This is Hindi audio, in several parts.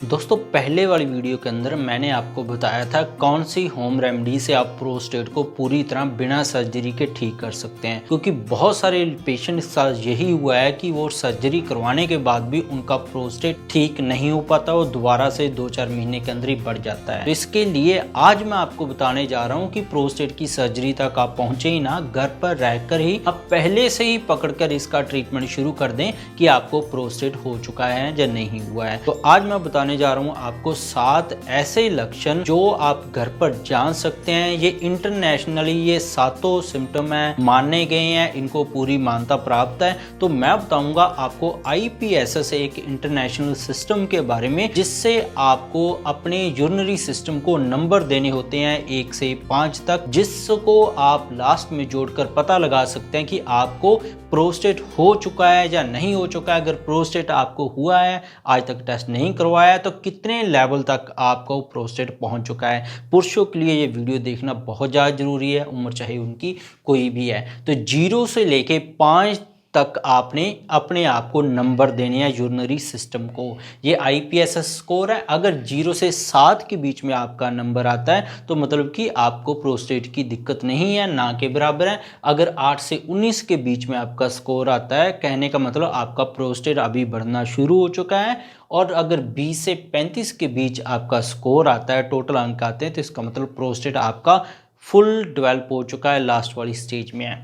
दोस्तों पहले वाली वीडियो के अंदर मैंने आपको बताया था कौन सी होम रेमेडी से आप प्रोस्टेट को पूरी तरह बिना सर्जरी के ठीक कर सकते हैं, क्योंकि बहुत सारे पेशेंट के साथ यही हुआ है कि वो सर्जरी करवाने के बाद भी उनका प्रोस्टेट ठीक नहीं हो पाता, वो दोबारा से 2-4 महीने के अंदर ही बढ़ जाता है। तो इसके लिए आज मैं आपको बताने जा रहा हूँ कि प्रोस्टेट की सर्जरी तक आप पहुँचे ही ना, घर पर रहकर ही आप पहले से ही पकड़कर इसका ट्रीटमेंट शुरू कर दें कि आपको प्रोस्टेट हो चुका है या नहीं हुआ है। तो आज मैं बताने जा रहा हूं आपको 7 ऐसे लक्षण जो आप घर पर जान सकते हैं। ये इंटरनेशनली ये 7 सिम्टम है, माने गए हैं, इनको पूरी मान्यता प्राप्त है। तो मैं बताऊंगा आपको IPSS एक इंटरनेशनल सिस्टम के बारे में, जिससे आपको अपने यूरिनरी सिस्टम को नंबर देने होते हैं 1 से 5 तक, जिसको आप लास्ट में जोड़कर पता लगा सकते हैं कि आपको प्रोस्टेट हो चुका है या नहीं हो चुका है। अगर प्रोस्टेट आपको हुआ है, आज तक टेस्ट नहीं करवाया, तो कितने लेवल तक आपको प्रोस्टेट पहुंच चुका है। पुरुषों के लिए ये वीडियो देखना बहुत ज़्यादा जरूरी है, उम्र चाहे उनकी कोई भी है। तो 0 से लेके 5 तक आपने अपने आप को नंबर देने हैं यूरिनरी सिस्टम को। ये IPSS स्कोर है। अगर 0 से 7 के बीच में आपका नंबर आता है तो मतलब कि आपको प्रोस्टेट की दिक्कत नहीं है, ना के बराबर है। अगर 8 से 19 के बीच में आपका स्कोर आता है, कहने का मतलब आपका प्रोस्टेट अभी बढ़ना शुरू हो चुका है। और अगर 20 से 35 के बीच आपका स्कोर आता है, टोटल अंक आते हैं, तो इसका मतलब प्रोस्टेट आपका फुल डेवलप हो चुका है, लास्ट वाली स्टेज में है।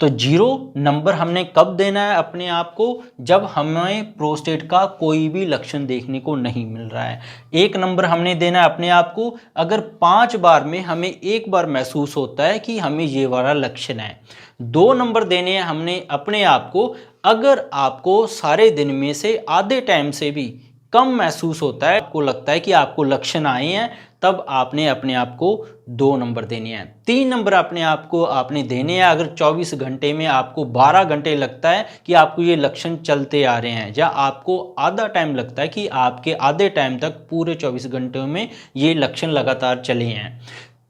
तो 0 नंबर हमने कब देना है अपने आप को? जब हमें प्रोस्टेट का कोई भी लक्षण देखने को नहीं मिल रहा है। 1 नंबर हमने देना है अपने आप को अगर 5 बार में हमें 1 बार महसूस होता है कि हमें ये वाला लक्षण है। 2 नंबर देने हैं हमने अपने आप को अगर आपको सारे दिन में से आधे टाइम से भी कम महसूस होता है, आपको लगता है कि आपको लक्षण आए हैं, तब आपने अपने आप को 2 नंबर देने हैं। 3 नंबर अपने आप को आपने देने हैं अगर 24 घंटे में आपको 12 घंटे लगता है कि आपको ये लक्षण चलते आ रहे हैं, या आपको आधा टाइम लगता है कि आपके आधे टाइम तक पूरे 24 घंटों में ये लक्षण लगातार चले हैं।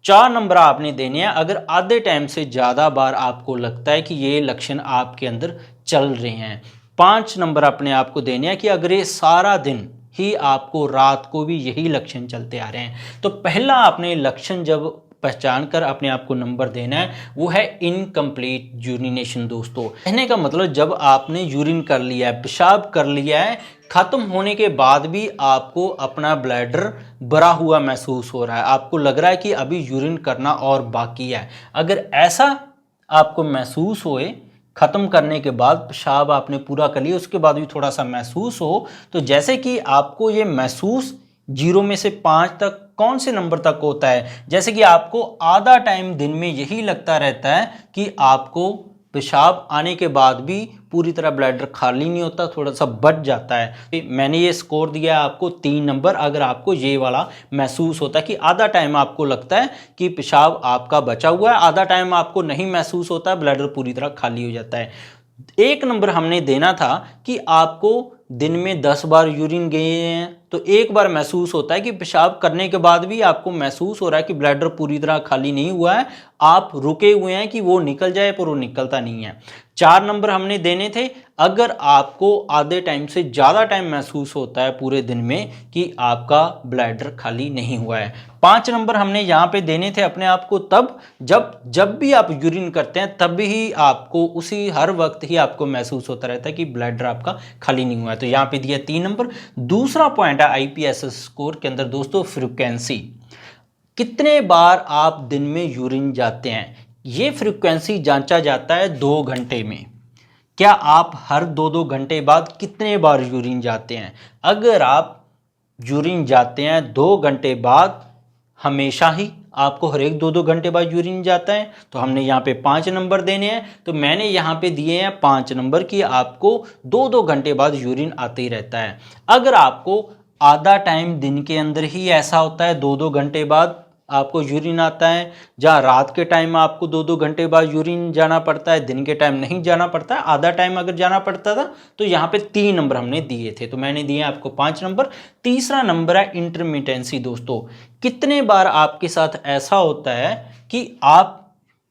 4 नंबर आपने देने हैं अगर आधे टाइम से ज़्यादा बार आपको लगता है कि ये लक्षण आपके अंदर चल रहे हैं। 5 नंबर अपने आप को देने हैं कि अगर ये सारा दिन ही आपको रात को भी यही लक्षण चलते आ रहे हैं। तो पहला आपने लक्षण जब पहचान कर अपने आप को नंबर देना है, वो है इनकम्प्लीट यूरिनेशन। दोस्तों कहने का मतलब जब आपने यूरिन कर लिया है, पेशाब कर लिया है, खत्म होने के बाद भी आपको अपना ब्लैडर भरा हुआ महसूस हो रहा है, आपको लग रहा है कि अभी यूरिन करना और बाकी है। अगर ऐसा आपको महसूस होए, ख़त्म करने के बाद पेशाब आपने पूरा कर लिया, उसके बाद भी थोड़ा सा महसूस हो, तो जैसे कि आपको ये महसूस 0 में से 5 तक कौन से नंबर तक होता है, जैसे कि आपको आधा टाइम दिन में यही लगता रहता है कि आपको पेशाब आने के बाद भी पूरी तरह ब्लैडर खाली नहीं होता, थोड़ा सा बढ़ जाता है। मैंने ये स्कोर दिया है आपको 3 नंबर अगर आपको ये वाला महसूस होता है कि आधा टाइम आपको लगता है कि पेशाब आपका बचा हुआ है, आधा टाइम आपको नहीं महसूस होता है, ब्लैडर पूरी तरह खाली हो जाता है। 1 नंबर हमने देना था कि आपको दिन में 10 बार यूरिन गए हैं, तो 1 बार महसूस होता है कि पेशाब करने के बाद भी आपको महसूस हो रहा है कि ब्लैडर पूरी तरह खाली नहीं हुआ है, आप रुके हुए हैं कि वो निकल जाए पर वो निकलता नहीं है। 4 नंबर हमने देने थे अगर आपको आधे टाइम से ज़्यादा टाइम महसूस होता है पूरे दिन में कि आपका ब्लैडर खाली नहीं हुआ है। 5 नंबर हमने यहाँ पे देने थे अपने आप को तब जब भी आप यूरिन करते हैं, तब ही आपको उसी हर वक्त ही आपको महसूस होता रहता है कि ब्लैडर आपका खाली नहीं हुआ है। तो यहाँ पे दिया 3 नंबर। दूसरा पॉइंट है IPSS स्कोर के अंदर दोस्तों, फ्रीक्वेंसी। कितने बार आप दिन में यूरिन जाते हैं, ये फ्रीक्वेंसी जांचा जाता है 2 घंटे में। क्या आप हर 2-2 घंटे बाद कितने बार यूरिन जाते हैं? अगर आप यूरिन जाते हैं 2 घंटे बाद, हमेशा ही आपको हर एक 2-2 घंटे बाद यूरिन जाता है, तो हमने यहाँ पे 5 नंबर देने हैं। तो मैंने यहाँ पे दिए हैं 5 नंबर कि आपको 2-2 घंटे बाद यूरिन आते ही रहता है। अगर आपको आधा टाइम दिन के अंदर ही ऐसा होता है, 2-2 घंटे बाद आपको यूरिन आता है, जहाँ रात के टाइम आपको 2-2 घंटे बाद यूरिन जाना पड़ता है, दिन के टाइम नहीं जाना पड़ता है, आधा टाइम अगर जाना पड़ता था, तो यहाँ पे 3 नंबर हमने दिए थे, तो मैंने दिए आपको 5 नंबर। तीसरा नंबर है इंटरमिटेंसी। दोस्तों कितने बार आपके साथ ऐसा होता है कि आप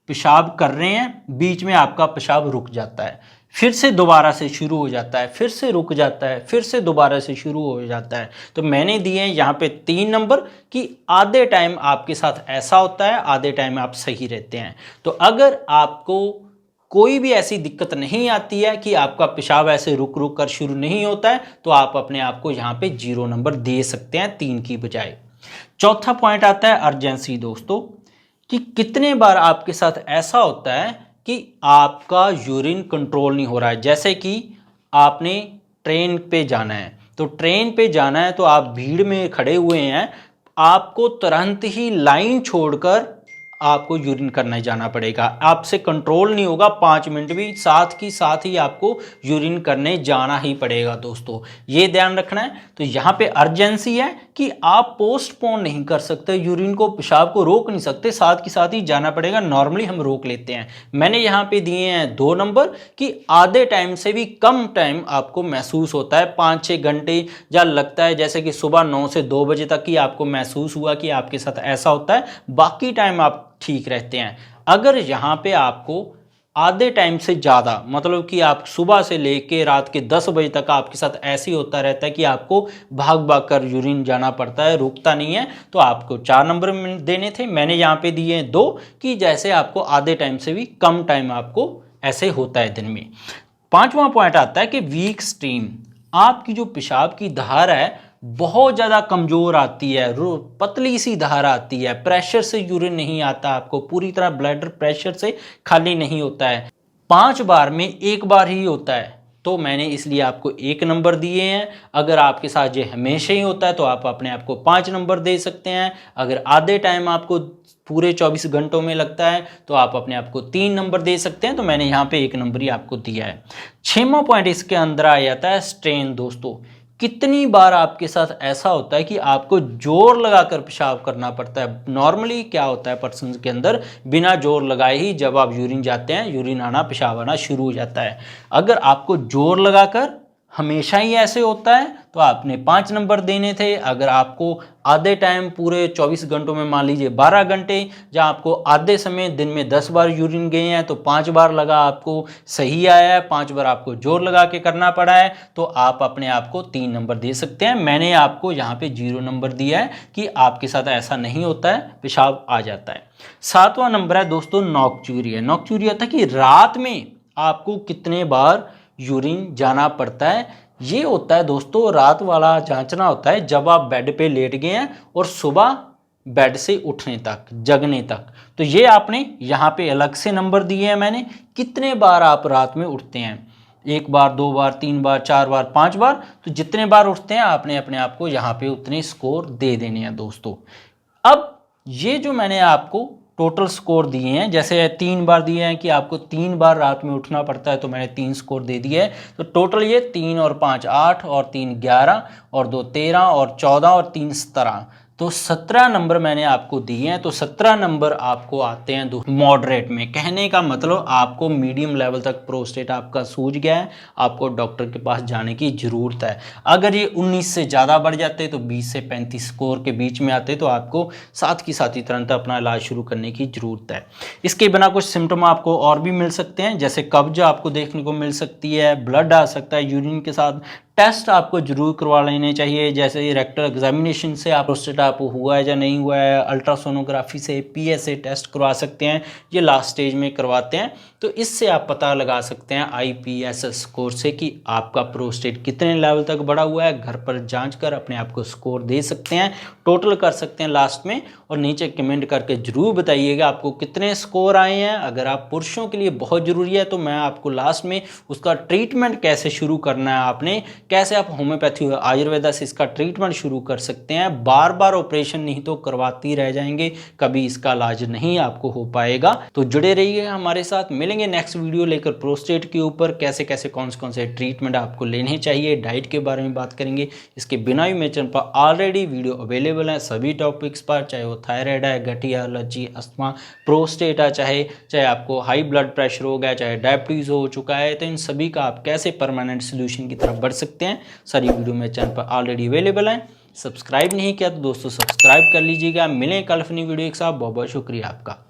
पेशाब कर रहे हैं, बीच में आपका पेशाब रुक जाता है, फिर से दोबारा से शुरू हो जाता है, फिर से रुक जाता है, फिर से दोबारा से शुरू हो जाता है। तो मैंने दिए हैं यहाँ पे 3 नंबर कि आधे टाइम आपके साथ ऐसा होता है, आधे टाइम आप सही रहते हैं। तो अगर आपको कोई भी ऐसी दिक्कत नहीं आती है कि आपका पेशाब ऐसे रुक रुक कर शुरू नहीं होता है, तो आप अपने आप को यहाँ पे 0 नंबर दे सकते हैं 3 की बजाय। चौथा पॉइंट आता है अर्जेंसी दोस्तों, कि कितने बार आपके साथ ऐसा होता है कि आपका यूरिन कंट्रोल नहीं हो रहा है। जैसे कि आपने ट्रेन पे जाना है, तो ट्रेन पे जाना है तो आप भीड़ में खड़े हुए हैं, आपको तुरंत ही लाइन छोड़कर आपको यूरिन करने जाना पड़ेगा, आपसे कंट्रोल नहीं होगा 5 मिनट भी, साथ ही आपको यूरिन करने जाना ही पड़ेगा दोस्तों, ये ध्यान रखना है। तो यहाँ पे अर्जेंसी है कि आप पोस्टपोन नहीं कर सकते यूरिन को, पेशाब को रोक नहीं सकते, साथ ही जाना पड़ेगा। नॉर्मली हम रोक लेते हैं। मैंने यहाँ पे दिए हैं 2 नंबर कि आधे टाइम से भी कम टाइम आपको महसूस होता है, 5-6 घंटे या लगता है जैसे कि सुबह 9 से 2 बजे तक ही आपको महसूस हुआ कि आपके साथ ऐसा होता है, बाकी टाइम आप ठीक रहते हैं। अगर यहाँ पे आपको आधे टाइम से ज़्यादा, मतलब कि आप सुबह से लेके रात के 10 बजे तक आपके साथ ऐसे ही होता रहता है कि आपको भाग भाग कर यूरिन जाना पड़ता है, रुकता नहीं है, तो आपको 4 नंबर देने थे। मैंने यहाँ पे दिए 2 कि जैसे आपको आधे टाइम से भी कम टाइम आपको ऐसे होता है दिन में। 5वां पॉइंट आता है कि वीक स्ट्रीम, आपकी जो पेशाब की धार है बहुत ज़्यादा कमज़ोर आती है, पतली सी धार आती है, प्रेशर से यूरिन नहीं आता, आपको पूरी तरह ब्लैडर प्रेशर से खाली नहीं होता है, 5 बार में 1 बार ही होता है, तो मैंने इसलिए आपको 1 नंबर दिए हैं। अगर आपके साथ ये हमेशा ही होता है तो आप अपने आप को 5 नंबर दे सकते हैं। अगर आधे टाइम आपको पूरे 24 घंटों में लगता है तो आप अपने आप को 3 नंबर दे सकते हैं, तो मैंने यहाँ पे 1 नंबर ही आपको दिया है। 6वां पॉइंट इसके अंदर आ जाता है स्ट्रेन दोस्तों। कितनी बार आपके साथ ऐसा होता है कि आपको जोर लगाकर पेशाब करना पड़ता है। नॉर्मली क्या होता है पर्सन के अंदर, बिना जोर लगाए ही जब आप यूरिन जाते हैं, यूरिन आना, पेशाब आना शुरू हो जाता है। अगर आपको जोर लगाकर हमेशा ही ऐसे होता है तो आपने 5 नंबर देने थे। अगर आपको आधे टाइम पूरे 24 घंटों में मान लीजिए 12 घंटे, जहाँ आपको आधे समय दिन में 10 बार यूरिन गए हैं तो 5 बार लगा आपको सही आया है, 5 बार आपको जोर लगा के करना पड़ा है, तो आप अपने आप को 3 नंबर दे सकते हैं। मैंने आपको यहाँ पे 0 नंबर दिया है कि आपके साथ ऐसा नहीं होता है, पेशाब आ जाता है। 7वां नंबर है दोस्तों नॉक्ट्यूरिया। नॉक्ट्यूरिया था कि रात में आपको कितने बार यूरिन जाना पड़ता है। ये होता है दोस्तों रात वाला जांचना होता है जब आप बेड पे लेट गए हैं और सुबह बेड से उठने तक, जगने तक। तो ये आपने यहाँ पे अलग से नंबर दिए हैं मैंने, कितने बार आप रात में उठते हैं, 1 बार, 2 बार, 3 बार, 4 बार, 5 बार, तो जितने बार उठते हैं आपने अपने आप को यहाँ पे उतने स्कोर दे देने हैं दोस्तों। अब ये जो मैंने आपको टोटल स्कोर दिए हैं, जैसे 3 बार दिए हैं कि आपको 3 बार रात में उठना पड़ता है, तो मैंने 3 स्कोर दे दिए है। तो टोटल ये 3 और 5 8 और 3 11 और 2 13 और 14 और 3 17, तो 17 नंबर मैंने आपको दिए हैं। तो 17 नंबर आपको आते हैं मॉडरेट में। कहने का मतलब आपको मीडियम लेवल तक प्रोस्टेट आपका सूज गया है, आपको डॉक्टर के पास जाने की ज़रूरत है। अगर ये 19 से ज़्यादा बढ़ जाते तो 20 से 35 स्कोर के बीच में आते तो आपको साथ ही तुरंत अपना इलाज शुरू करने की ज़रूरत है। इसके बिना कुछ सिम्टम आपको और भी मिल सकते हैं, जैसे कब्ज आपको देखने को मिल सकती है, ब्लड आ सकता है यूरिन के साथ। टेस्ट आपको जरूर करवा लेने चाहिए, जैसे रेक्टल एग्जामिनेशन से आप प्रोस्टेट आप हुआ है या नहीं हुआ है, अल्ट्रासोनोग्राफी से PSA टेस्ट करवा सकते हैं, ये लास्ट स्टेज में करवाते हैं। तो इससे आप पता लगा सकते हैं IPSS स्कोर से कि आपका प्रोस्टेट कितने लेवल तक बढ़ा हुआ है। घर पर जांच कर अपने आप को स्कोर दे सकते हैं, टोटल कर सकते हैं लास्ट में, और नीचे कमेंट करके जरूर बताइएगा आपको कितने स्कोर आए हैं। अगर आप पुरुषों के लिए बहुत ज़रूरी है तो मैं आपको लास्ट में उसका ट्रीटमेंट कैसे शुरू करना है, आपने कैसे आप होम्योपैथी आयुर्वेदा से इसका ट्रीटमेंट शुरू कर सकते हैं। बार बार ऑपरेशन नहीं तो करवाती रह जाएंगे, कभी इसका इलाज नहीं आपको हो पाएगा। तो जुड़े रहिए हमारे साथ, मिलेंगे नेक्स्ट वीडियो लेकर प्रोस्टेट के ऊपर, कैसे कैसे कौन से ट्रीटमेंट आपको लेने चाहिए, डाइट के बारे में बात करेंगे। इसके बिना भी मेरे चैनल पर ऑलरेडी वीडियो अवेलेबल है सभी टॉपिक्स पर, चाहे वो थायराइड है, गठिया, एलर्जी, अस्थमा, प्रोस्टेट है, चाहे आपको हाई ब्लड प्रेशर हो गया, चाहे डायबिटीज़ हो चुका है, तो इन सभी का आप कैसे परमानेंट सोल्यूशन की तरफ बढ़ सकते हैं, सारी वीडियो मेरे चैनल पर ऑलरेडी अवेलेबल है। सब्सक्राइब नहीं किया तो दोस्तों सब्सक्राइब कर लीजिएगा। मिलें कल अपनी वीडियो के साथ, बहुत बहुत शुक्रिया आपका।